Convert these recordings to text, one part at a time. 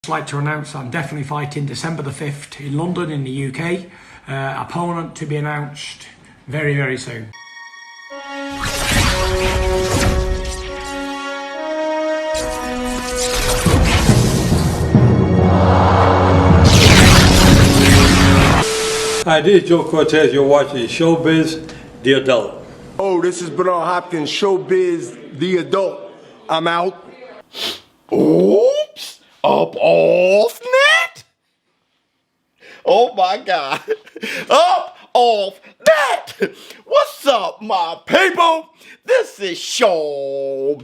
Like to announce I'm definitely fighting December the 5th in London in the UK. Opponent to be announced very, very soon. Hi, this is Joe Cortez. You're watching ShowBizz, the adult. Oh, this is Bernard Hopkins, ShowBizz, the adult. I'm out. Oops, up off net. Oh my God, up off net. What's up, my people? This is ShowBizz,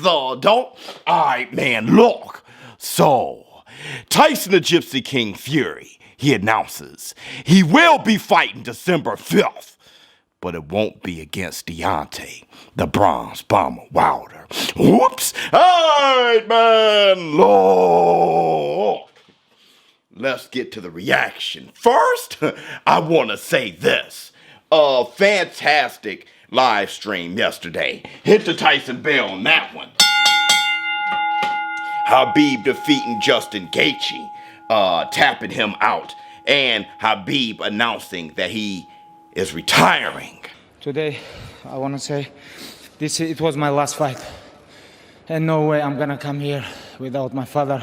the adult. All right, man, look. So, Tyson the Gypsy King Fury, he announces he will be fighting December 5th. But it won't be against Deontay, the Bronze Bomber Wilder. Whoops! All right, man, look. Let's get to the reaction. First, I want to say this. A fantastic live stream yesterday. Hit the Tyson bell on that one. Khabib defeating Justin Gaethje, tapping him out. And Khabib announcing that he is retiring. Today, I want to say it was my last fight. And no way I'm gonna come here without my father.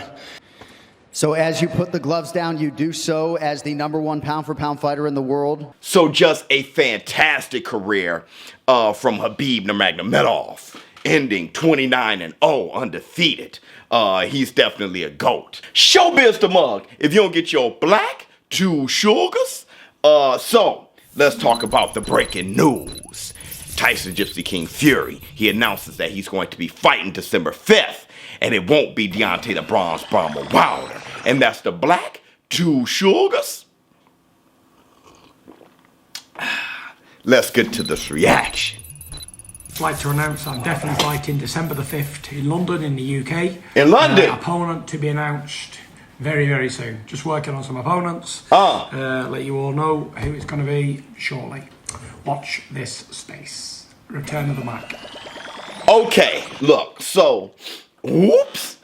So as you put the gloves down, you do so as the #1 pound-for-pound fighter in the world. So just a fantastic career from Khabib Nurmagomedov, ending 29-0, undefeated. He's definitely a GOAT. ShowBizz the mug, if you don't get your black, 2 sugars. So, let's talk about the breaking news. Tyson Gypsy King Fury, he announces that he's going to be fighting December 5th, and it won't be Deontay the Bronze Bomber Wilder. And that's the black, 2 sugars. Let's get to this reaction. Like to announce I'm definitely fighting December the 5th in London in the UK. In London? Opponent to be announced very, very soon. Just working on some opponents. Let you all know who it's going to be shortly. Watch this space. Return of the Mac. Okay, look, so, whoops.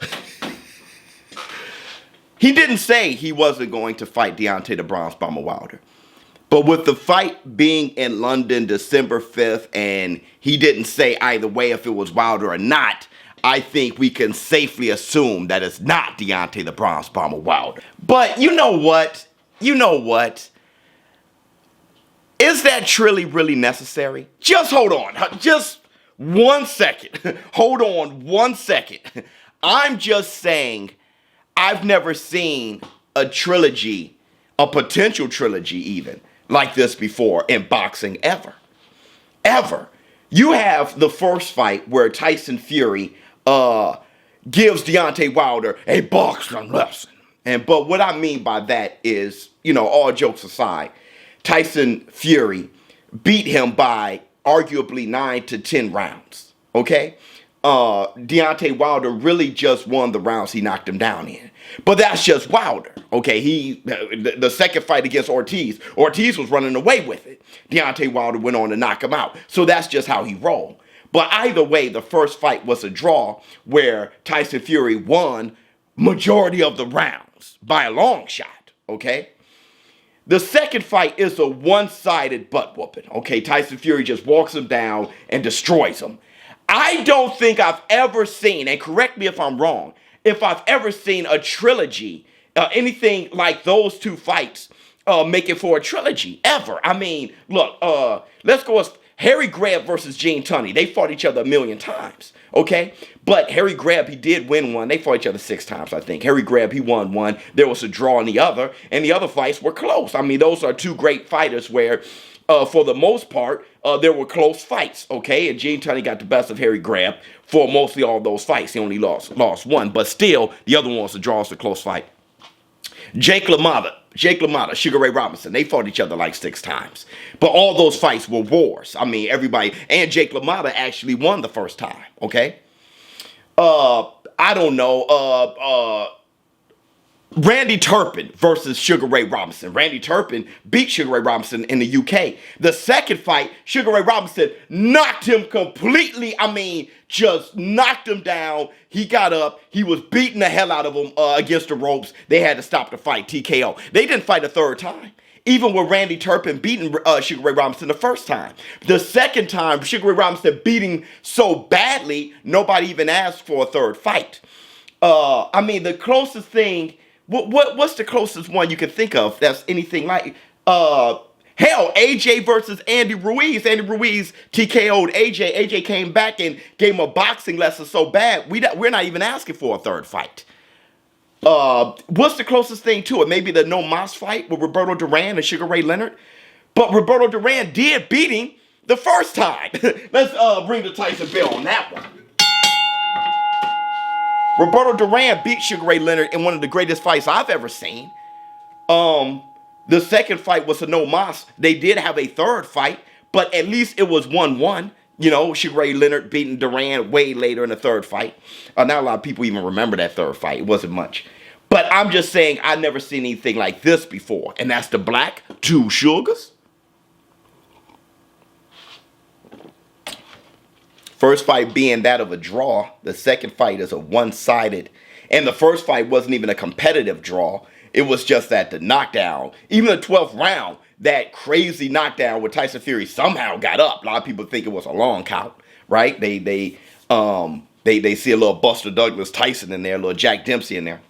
He didn't say he wasn't going to fight Deontay the Bronze Bomber Wilder. But with the fight being in London December 5th, and he didn't say either way if it was Wilder or not, I think we can safely assume that it's not Deontay the Bronze Bomber Wilder. But you know what? You know what? Is that really necessary? Just hold on. Just 1 second. Hold on 1 second. I'm just saying I've never seen a trilogy, a potential trilogy even, like this before in boxing ever. Ever. You have the first fight where Tyson Fury gives Deontay Wilder a boxing lesson. But what I mean by that is, all jokes aside, Tyson Fury beat him by arguably 9 to 10 rounds, okay? Deontay Wilder really just won the rounds he knocked him down in. But that's just Wilder, okay? The second fight against Ortiz was running away with it. Deontay Wilder went on to knock him out. So that's just how he rolled. But either way, the first fight was a draw where Tyson Fury won majority of the rounds by a long shot, okay? The second fight is a one-sided butt whooping, okay? Tyson Fury just walks him down and destroys him. I don't think I've ever seen, and correct me if I'm wrong, if I've ever seen a trilogy, anything like those two fights, make it for a trilogy, ever. I mean, look, let's go with Harry Greb versus Gene Tunney. They fought each other a million times, okay? But Harry Greb, he did win one. They fought each other 6 times, I think. Harry Greb, he won one. There was a draw in the other, and the other fights were close. I mean, those are two great fighters where, for the most part, there were close fights, okay? And Gene Tunney got the best of Harry Greb for mostly all those fights. He only lost one, but still, the other one was a draw, was a close fight. Jake LaMotta, Sugar Ray Robinson, they fought each other like 6 times. But all those fights were wars. I mean, everybody, and Jake LaMotta actually won the first time, okay? I don't know, Randy Turpin versus Sugar Ray Robinson. Randy Turpin beat Sugar Ray Robinson in the UK. The second fight, Sugar Ray Robinson knocked him completely. I mean, just knocked him down. He got up. He was beating the hell out of him against the ropes. They had to stop the fight, TKO. They didn't fight a third time. Even with Randy Turpin beating Sugar Ray Robinson the first time. The second time, Sugar Ray Robinson beating so badly, nobody even asked for a third fight. I mean, the closest thing, what's the closest one you can think of that's anything like, hell, AJ versus Andy Ruiz. Andy Ruiz TKO'd AJ. AJ came back and gave him a boxing lesson so bad, we're not even asking for a third fight. What's the closest thing to it? Maybe the No Mas fight with Roberto Duran and Sugar Ray Leonard. But Roberto Duran did beat him the first time. Let's ring the Tyson bell on that one. Roberto Duran beat Sugar Ray Leonard in one of the greatest fights I've ever seen. The second fight was a No Mas. They did have a third fight, but at least it was 1-1. You know, Sugar Ray Leonard beating Duran way later in the third fight. Not a lot of people even remember that third fight. It wasn't much. But I'm just saying I've never seen anything like this before. And that's the Black Two Sugars. First fight being that of a draw. The second fight is a one-sided. And the first fight wasn't even a competitive draw. It was just that the knockdown, even the 12th round, that crazy knockdown where Tyson Fury somehow got up. A lot of people think it was a long count, right? They see a little Buster Douglas Tyson in there, a little Jack Dempsey in there.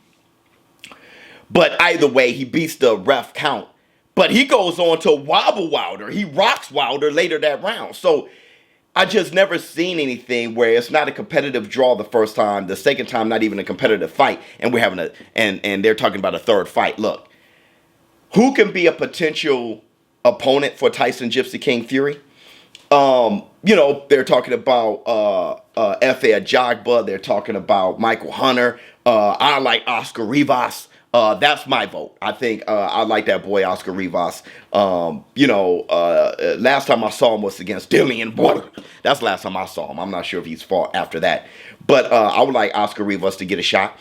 But either way, he beats the ref count. But he goes on to wobble Wilder. He rocks Wilder later that round. So I just never seen anything where it's not a competitive draw the first time, the second time not even a competitive fight, and we're having and they're talking about a third fight. Look, who can be a potential opponent for Tyson Gypsy King Fury? You know, they're talking about F.A. Ajagba. They're talking about Michael Hunter. I like Oscar Rivas. That's my vote. I think I like that boy Oscar Rivas. You know, last time I saw him was against Dillian Water. That's the last time I saw him. I'm not sure if he's fought after that. But I would like Oscar Rivas to get a shot.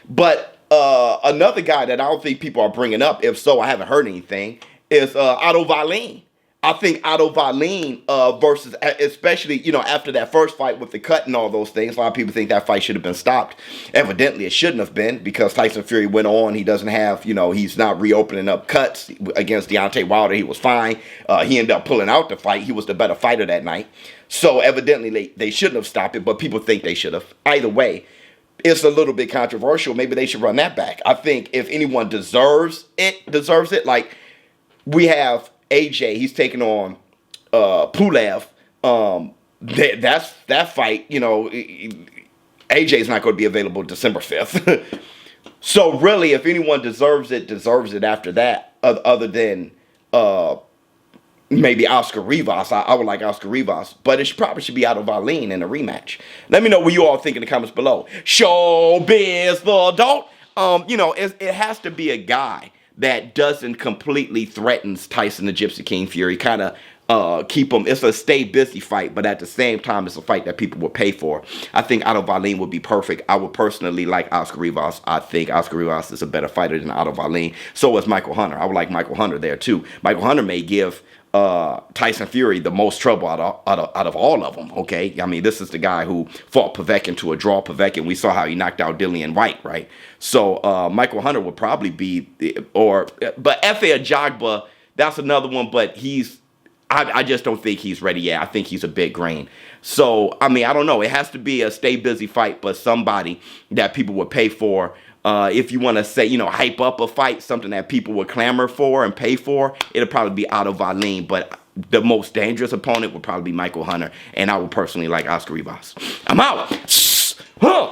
But another guy that I don't think people are bringing up, if so, I haven't heard anything, is Otto Villene. I think Otto Villene versus, especially, you know, after that first fight with the cut and all those things, a lot of people think that fight should have been stopped. Evidently, it shouldn't have been because Tyson Fury went on. He doesn't have, you know, he's not reopening up cuts against Deontay Wilder. He was fine. He ended up pulling out the fight. He was the better fighter that night. So evidently, they shouldn't have stopped it, but people think they should have. Either way, it's a little bit controversial. Maybe they should run that back. I think if anyone deserves it. Like, we have AJ, he's taking on Pulev. That fight, you know, AJ's not going to be available December 5th. So really, if anyone deserves it after that, other than maybe Oscar Rivas. I would like Oscar Rivas, but it probably should be Otto Villene in a rematch. Let me know what you all think in the comments below. ShowBizz the adult. You know, it has to be a guy that doesn't completely threatens Tyson the Gypsy King Fury. Kind of keep him. It's a stay busy fight, but at the same time, it's a fight that people would pay for. I think Otto Villene would be perfect. I would personally like Oscar Rivas. I think Oscar Rivas is a better fighter than Otto Villene. So is Michael Hunter. I would like Michael Hunter there too. Michael Hunter may give Tyson Fury the most trouble out of all of them. Okay, I mean, this is the guy who fought Povetkin to a draw. Povetkin, we saw how he knocked out Dillian Whyte, right? So Michael Hunter would probably be, but F.A. Ajagba, that's another one, but I just don't think he's ready yet. I think he's a big grain. So, I mean, I don't know. It has to be a stay busy fight, but somebody that people would pay for. If you want to say, you know, hype up a fight, something that people would clamor for and pay for, it'll probably be Otto Villene. But the most dangerous opponent would probably be Michael Hunter. And I would personally like Oscar Rivas. I'm out.